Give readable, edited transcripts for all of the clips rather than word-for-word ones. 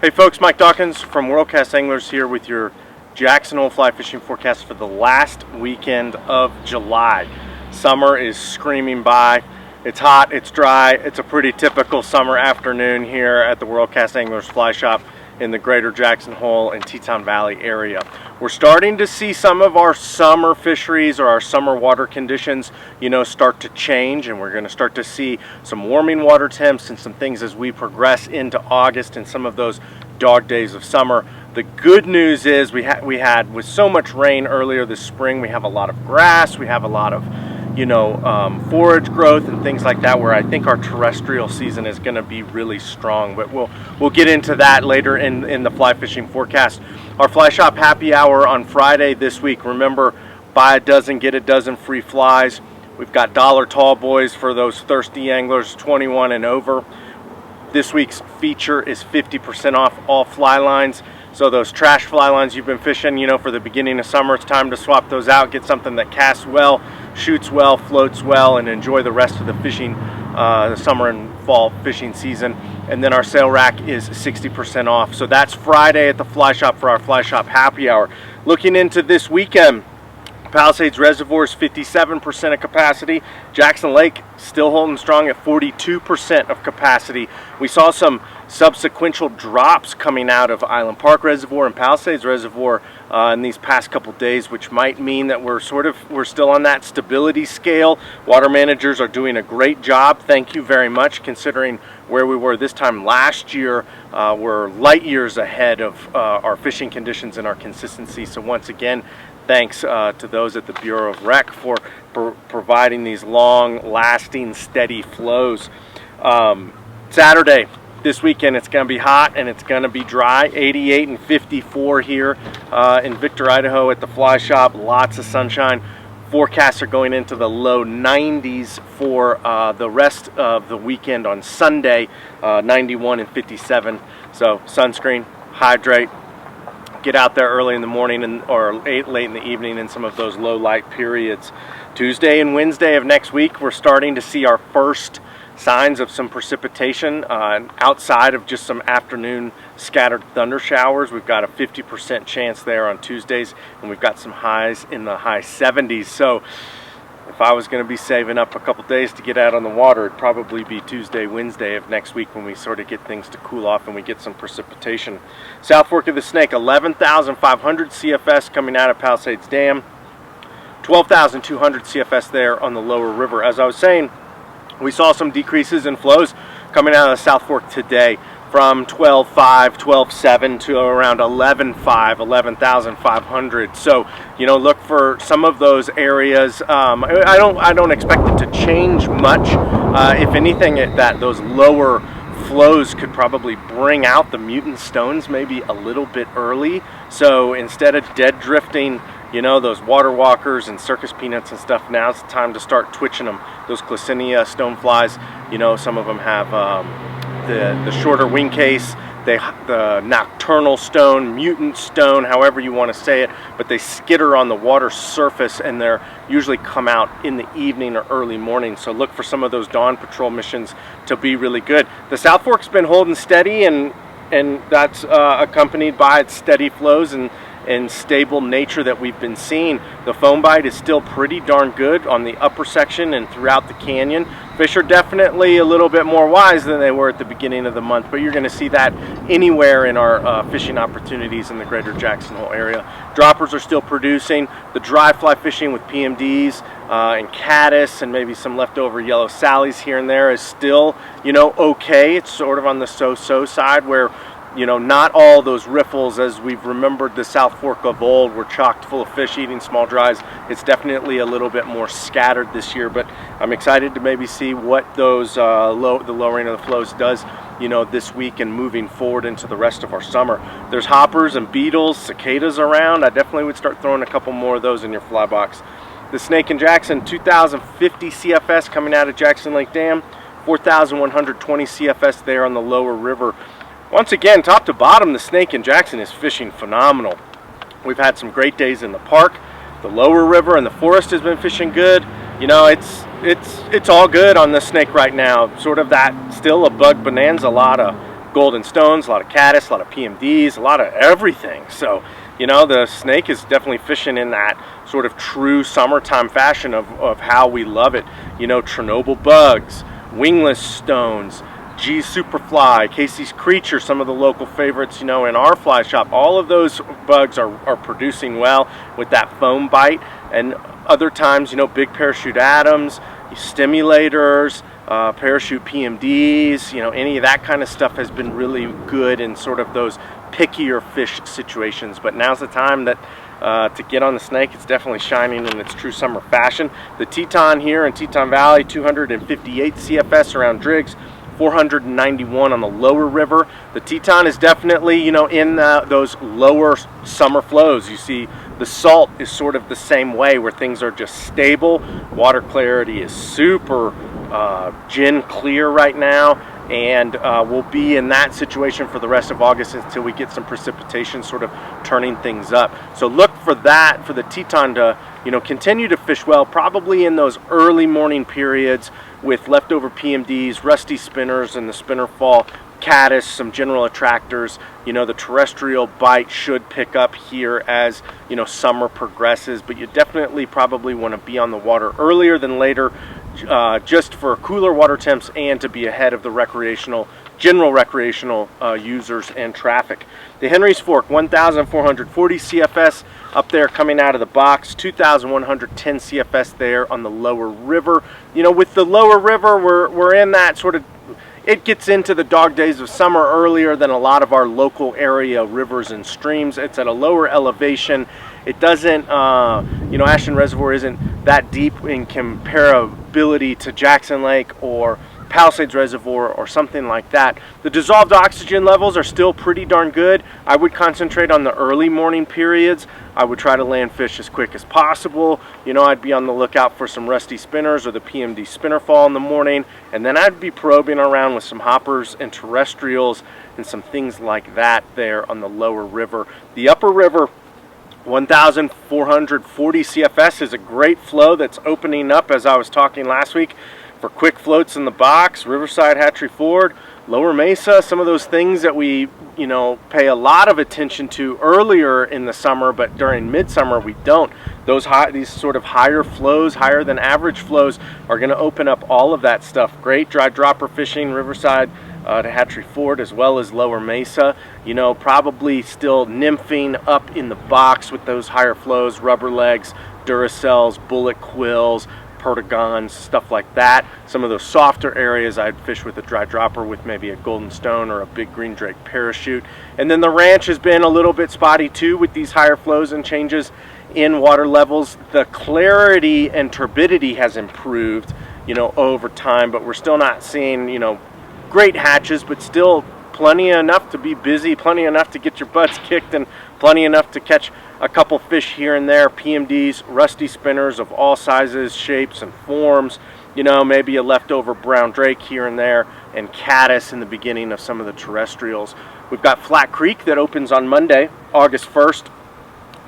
Hey folks, Mike Dawkins from Worldcast Anglers here with your Jackson Hole fly fishing forecast for the last weekend of July. Summer is screaming by. It's hot, it's dry, it's a pretty typical summer afternoon here at the Worldcast Anglers Fly Shop in the greater Jackson Hole and Teton Valley area. We're starting to see some of our summer fisheries or our summer water conditions, start to change, and we're going to start to see some warming water temps and some things as we progress into August and some of those dog days of summer. The good news is we had with so much rain earlier this spring, we have a lot of grass, we have a lot of forage growth and things like that, where I think our terrestrial season is going to be really strong. But we'll get into that later in the fly fishing forecast. Our fly shop happy hour on Friday this week. Remember, buy a dozen, get a dozen free flies. We've got dollar tall boys for those thirsty anglers 21 and over. This week's feature is 50% off all fly lines. So those trash fly lines you've been fishing, for the beginning of summer, it's time to swap those out, get something that casts well, shoots well, floats well, and enjoy the rest of the fishing, the summer and fall fishing season. And then our sale rack is 60% off. So that's Friday at the fly shop for our fly shop happy hour. Looking into this weekend, Palisades Reservoir is 57% of capacity. Jackson Lake still holding strong at 42% of capacity. We saw some subsequential drops coming out of Island Park Reservoir and Palisades Reservoir in these past couple days, which might mean that we're still on that stability scale. Water managers are doing a great job. Thank you very much, considering where we were this time last year. We're light years ahead of our fishing conditions and our consistency. So once again, thanks to those at the Bureau of Rec for providing these long-lasting, steady flows. Saturday, this weekend, it's going to be hot and it's going to be dry. 88 and 54 here in Victor, Idaho at the fly shop. Lots of sunshine. Forecasts are going into the low 90s for the rest of the weekend on Sunday, 91 and 57. So sunscreen, hydrate. Get out there early in the morning or late in the evening in some of those low light periods. Tuesday and Wednesday of next week, we're starting to see our first signs of some precipitation outside of just some afternoon scattered thunder showers. We've got a 50% chance there on Tuesdays, and we've got some highs in the high 70s. So if I was going to be saving up a couple days to get out on the water, it'd probably be Tuesday, Wednesday of next week when we sort of get things to cool off and we get some precipitation. South Fork of the Snake, 11,500 CFS coming out of Palisades Dam, 12,200 CFS there on the lower river. As I was saying, we saw some decreases in flows coming out of the South Fork today from 12.5, 12.7 to around 11.5, 11,500. So, look for some of those areas. I don't expect it to change much. If anything, those lower flows could probably bring out the mutant stones maybe a little bit early. So instead of dead drifting, those water walkers and circus peanuts and stuff, now's the time to start twitching them. Those Classinia stoneflies, some of them have the shorter wing case, the nocturnal stone, mutant stone, however you want to say it, but they skitter on the water surface and they're usually come out in the evening or early morning. So look for some of those dawn patrol missions to be really good. The South Fork's been holding steady, and that's accompanied by its steady flows and stable nature that we've been seeing. The foam bite is still pretty darn good on the upper section and throughout the canyon. Fish are definitely a little bit more wise than they were at the beginning of the month, but you're going to see that anywhere in our fishing opportunities in the greater Jackson Hole area. Droppers are still producing. The dry fly fishing with PMDs and caddis and maybe some leftover yellow sallies here and there is still, okay. It's sort of on the so-so side, where not all those riffles, as we've remembered the South Fork of old, were chocked full of fish eating small dries. It's definitely a little bit more scattered this year, but I'm excited to maybe see what those the lowering of the flows does, this week and moving forward into the rest of our summer. There's hoppers and beetles, cicadas around. I definitely would start throwing a couple more of those in your fly box. The Snake and Jackson, 2,050 CFS coming out of Jackson Lake Dam, 4,120 CFS there on the lower river. Once again, top to bottom, the Snake in Jackson is fishing phenomenal. We've had some great days in the park. The lower river and the forest has been fishing good. It's all good on the Snake right now. Sort of that, still a bug bonanza, a lot of golden stones, a lot of caddis, a lot of PMDs, a lot of everything. So, you know, the snake is definitely fishing in that sort of true summertime fashion of how we love it. You know, Chernobyl bugs, wingless stones, G Superfly, Casey's Creature, some of the local favorites, you know, in our fly shop. All of those bugs are producing well with that foam bite. And other times, you know, big parachute Adams, stimulators, parachute PMDs, you know, any of that kind of stuff has been really good in sort of those pickier fish situations. But now's the time that to get on the snake. It's definitely shining in its true summer fashion. The Teton here in Teton Valley, 258 CFS around Driggs, 491 on the lower river. The Teton is definitely, you know, in those lower summer flows. You see the salt is sort of the same way, where things are just stable. Water clarity is super gin clear right now, and we'll be in that situation for the rest of August until we get some precipitation sort of turning things up. So look for that, for the Teton to, you know, continue to fish well, probably in those early morning periods with leftover PMDs, rusty spinners in the spinner fall, caddis, some general attractors. You know, the terrestrial bite should pick up here as, you know, summer progresses, but you definitely probably want to be on the water earlier than later, just for cooler water temps and to be ahead of the general recreational users and traffic. The Henry's Fork, 1,440 CFS up there coming out of the box, 2,110 CFS there on the lower river. You know, with the lower river, we're in that sort of, it gets into the dog days of summer earlier than a lot of our local area rivers and streams. It's at a lower elevation. It doesn't, you know, Ashton Reservoir isn't that deep in comparability to Jackson Lake or Palisades Reservoir or something like that. The dissolved oxygen levels are still pretty darn good. I would concentrate on the early morning periods. I would try to land fish as quick as possible. You know, I'd be on the lookout for some rusty spinners or the PMD spinner fall in the morning, and then I'd be probing around with some hoppers and terrestrials and some things like that there on the lower river. The upper river, 1,440 CFS, is a great flow that's opening up, as I was talking last week, for quick floats in the box. Riverside, Hatchery Ford, Lower Mesa, some of those things that we, you know, pay a lot of attention to earlier in the summer, but during midsummer we don't. These sort of higher flows, higher than average flows, are going to open up all of that stuff. Great dry dropper fishing, Riverside to Hatchery Ford, as well as Lower Mesa. You know, probably still nymphing up in the box with those higher flows, rubber legs, Duracells, bullet quills, Perdigons, stuff like that. Some of those softer areas I'd fish with a dry dropper with maybe a golden stone or a big green drake parachute. And then the ranch has been a little bit spotty too with these higher flows and changes in water levels. The clarity and turbidity has improved, you know, over time, but we're still not seeing, you know, great hatches, but still plenty enough to be busy, plenty enough to get your butts kicked, and plenty enough to catch a couple fish here and there. PMDs, rusty spinners of all sizes, shapes, and forms. You know, maybe a leftover brown drake here and there, and caddis in the beginning of some of the terrestrials. We've got Flat Creek that opens on Monday, August 1st.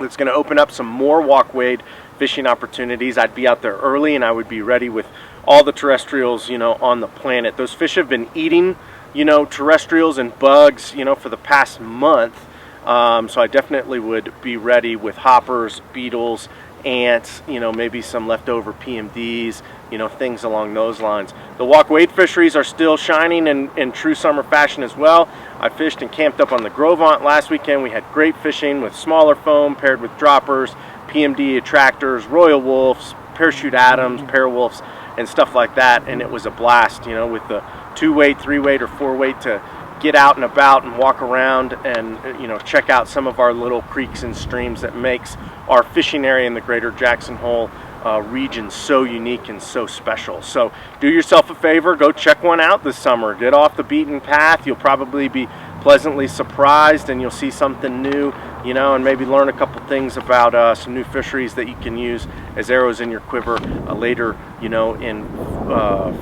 It's going to open up some more walk wade fishing opportunities. I'd be out there early, and I would be ready with all the terrestrials, you know, on the planet. Those fish have been eating, you know, terrestrials and bugs, you know, for the past month. So I definitely would be ready with hoppers, beetles, ants, you know, maybe some leftover PMDs, you know, things along those lines. The walk wade fisheries are still shining in true summer fashion as well. I fished and camped up on the Grovant last weekend. We had great fishing with smaller foam paired with droppers, PMD attractors, Royal Wolves, Parachute Adams, Parawolves, and stuff like that. And it was a blast, you know, with the 2-weight, 3-weight, or 4-weight to get out and about and walk around and, you know, check out some of our little creeks and streams that makes our fishing area in the greater Jackson Hole region so unique and so special. So do yourself a favor, go check one out this summer. Get off the beaten path. You'll probably be pleasantly surprised, and you'll see something new, you know, and maybe learn a couple things about some new fisheries that you can use as arrows in your quiver later, you know, in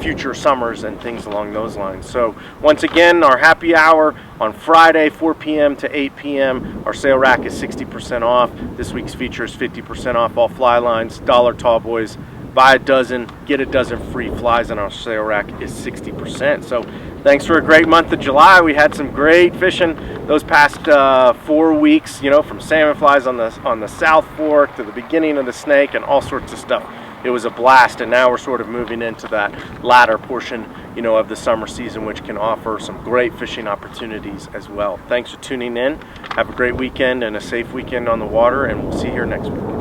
future summers and things along those lines. So once again, our happy hour on Friday, 4 p.m. to 8 p.m. Our sale rack is 60% off. This week's feature is 50% off all fly lines, dollar tall boys, buy a dozen, get a dozen free flies on our sale rack is 60%. So thanks for a great month of July. We had some great fishing those past 4 weeks, you know, from salmon flies on the South Fork to the beginning of the Snake and all sorts of stuff. It was a blast, and now we're sort of moving into that latter portion, you know, of the summer season, which can offer some great fishing opportunities as well. Thanks for tuning in. Have a great weekend and a safe weekend on the water, and we'll see you here next week.